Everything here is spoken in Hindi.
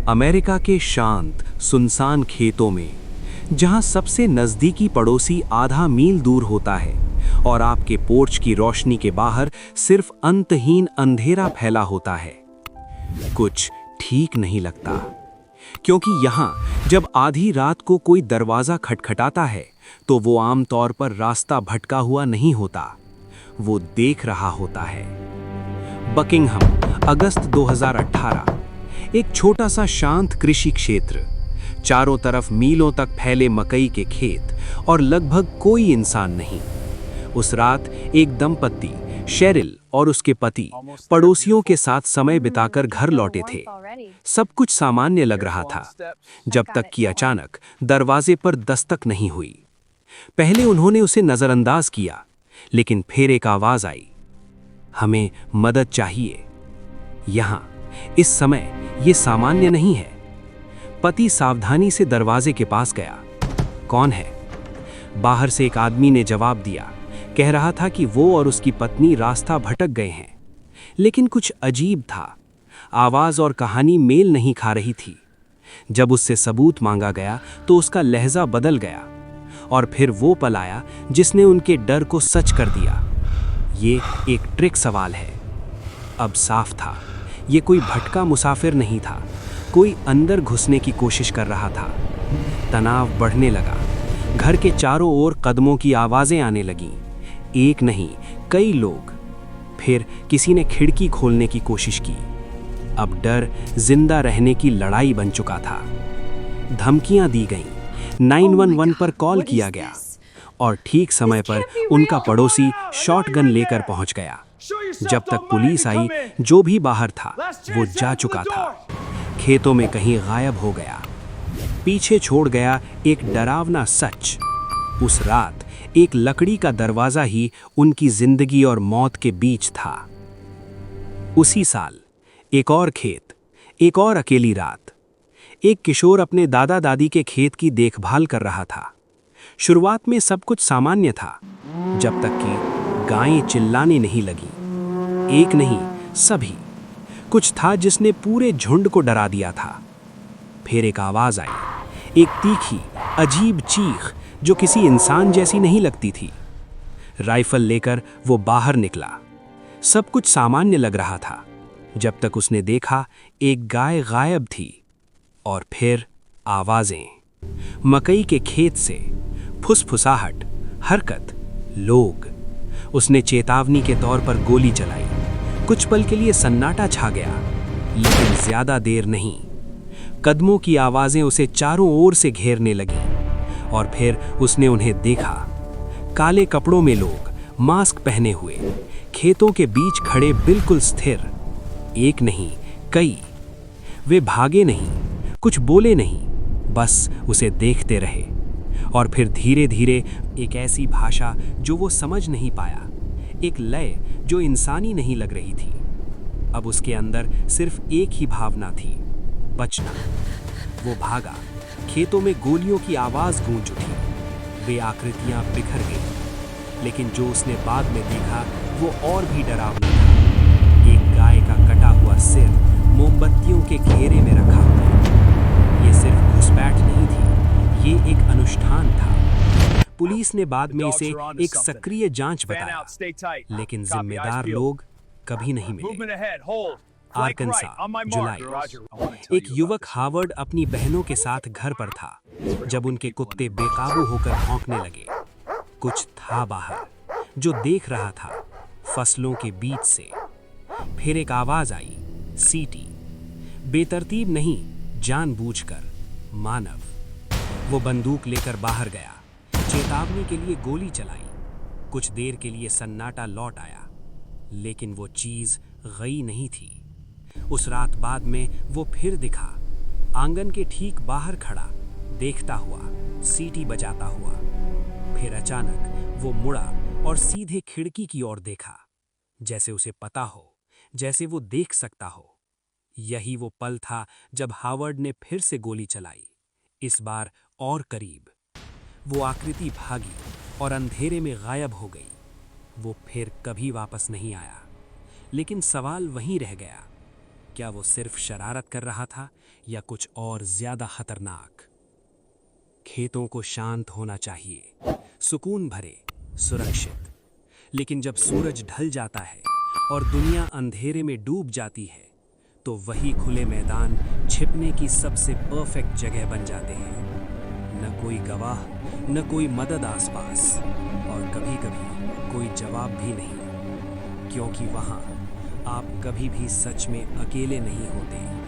अमेरिका के शांत सुनसान खेतों में, जहां सबसे नजदीकी पड़ोसी आधा मील दूर होता है और आपके पोर्च की रोशनी के बाहर सिर्फ अंतहीन अंधेरा फैला होता है, कुछ ठीक नहीं लगता। क्योंकि यहां जब आधी रात को कोई दरवाजा खटखटाता है तो वो आमतौर पर रास्ता भटका हुआ नहीं होता, वो देख रहा होता है। बकिंघम, अगस्त 2018। एक छोटा सा शांत कृषि क्षेत्र, चारों तरफ मीलों तक फैले मकई के खेत और लगभग कोई इंसान नहीं। उस रात एक दंपत्ति, शेरिल और उसके पति, पड़ोसियों के साथ समय बिताकर घर लौटे थे। सब कुछ सामान्य लग रहा था, जब तक कि अचानक दरवाजे पर दस्तक नहीं हुई। पहले उन्होंने उसे नजरअंदाज किया, लेकिन फिर एक आवाज आई, हमें मदद चाहिए। यहां इस समय ये सामान्य नहीं है। पति सावधानी से दरवाजे के पास गया। कौन है? बाहर से एक आदमी ने जवाब दिया। कह रहा था कि वो और उसकी पत्नी रास्ता भटक गए हैं। लेकिन कुछ अजीब था, आवाज और कहानी मेल नहीं खा रही थी। जब उससे सबूत मांगा गया तो उसका लहजा बदल गया, और फिर वो पल आया जिसने उनके डर को सच कर दिया। ये एक ट्रिक सवाल है। अब साफ था, ये कोई भटका मुसाफिर नहीं था, कोई अंदर घुसने की कोशिश कर रहा था। तनाव बढ़ने लगा। घर के चारों ओर कदमों की आवाजें आने लगीं। एक नहीं, कई लोग। फिर किसी ने खिड़की खोलने की कोशिश की। अब डर जिंदा रहने की लड़ाई बन चुका था। धमकियां दी गईं, 911 पर कॉल किया गया, और ठीक समय पर उनका पड़ोसी शॉटगन लेकर पहुंच गया। जब तक पुलिस आई, जो भी बाहर था वो जा चुका था, खेतों में कहीं गायब हो गया। पीछे छोड़ गया एक डरावना सच। उस रात एक लकड़ी का दरवाजा ही उनकी जिंदगी और मौत के बीच था। उसी साल एक और खेत, एक और अकेली रात। एक किशोर अपने दादा दादी के खेत की देखभाल कर रहा था। शुरुआत में सब कुछ सामान्य था, जब तक कि गायें चिल्लाने नहीं लगी। एक नहीं, सभी। कुछ था जिसने पूरे झुंड को डरा दिया था। फिर एक आवाज आई, एक तीखी, अजीब चीख जो किसी इंसान जैसी नहीं लगती थी। राइफल लेकर वो बाहर निकला। सब कुछ सामान्य लग रहा था, जब तक उसने देखा एक गाय गायब थी। और फिर आवाजें, मकई के खेत से, फुसफुसाहट, हरकत, लोग। उसने चेतावनी के तौर पर गोली चलाई। कुछ पल के लिए सन्नाटा छा गया, लेकिन ज्यादा देर नहीं। कदमों की आवाजें उसे चारों ओर से घेरने लगीं, और फिर उसने उन्हें देखा। काले कपड़ों में लोग, मास्क पहने हुए, खेतों के बीच खड़े, बिल्कुल स्थिर। एक नहीं, कई। वे भागे नहीं, कुछ बोले नहीं, बस उसे देखते रहे। और फिर धीरे धीरे एक ऐसी भाषा जो वो समझ नहीं पाया, एक लय जो इंसानी नहीं लग रही थी। अब उसके अंदर सिर्फ एक ही भावना थी, बचना। वो भागा। खेतों में गोलियों की आवाज गूंज उठी। वे आकृतियां बिखर गईं। लेकिन जो उसने बाद में देखा वो और भी डरावना था। एक गाय का कटा हुआ सिर मोमबत्तियों के घेरे में रखा हुआ। ये सिर्फ घुसपैठ नहीं थी, ये एक अनुष्ठान था। पुलिस ने बाद में इसे एक सक्रिय जांच बताया, लेकिन जिम्मेदार लोग कभी नहीं मिले। आर्कनसा, जुलाई। एक युवक हावर्ड अपनी बहनों के साथ घर पर था जब उनके कुत्ते बेकाबू होकर भौंकने लगे। कुछ था बाहर जो देख रहा था, फसलों के बीच से। फिर एक आवाज आई, सीटी। बेतरतीब नहीं, जानबूझकर, मानव। वो बंदूक लेकर बाहर गया, चेतावनी के लिए गोली चलाई। कुछ देर के लिए सन्नाटा लौट आया, लेकिन वो चीज गई नहीं थी। उस रात बाद में वो फिर दिखा, आंगन के ठीक बाहर खड़ा, देखता हुआ, सीटी बजाता हुआ। फिर अचानक वो मुड़ा और सीधे खिड़की की ओर देखा, जैसे उसे पता हो, जैसे वो देख सकता हो। यही वो पल था जब हावर्ड ने फिर से गोली चलाई, इस बार और करीब। वो आकृति भागी और अंधेरे में गायब हो गई। वो फिर कभी वापस नहीं आया। लेकिन सवाल वहीं रह गया, क्या वो सिर्फ शरारत कर रहा था या कुछ और ज्यादा खतरनाक? खेतों को शांत होना चाहिए, सुकून भरे, सुरक्षित। लेकिन जब सूरज ढल जाता है और दुनिया अंधेरे में डूब जाती है, तो वही खुले मैदान छिपने की सबसे परफेक्ट जगह बन जाते हैं। न कोई गवाह, न कोई मदद आसपास, और कभी-कभी कोई जवाब भी नहीं, क्योंकि वहां आप कभी भी सच में अकेले नहीं होते।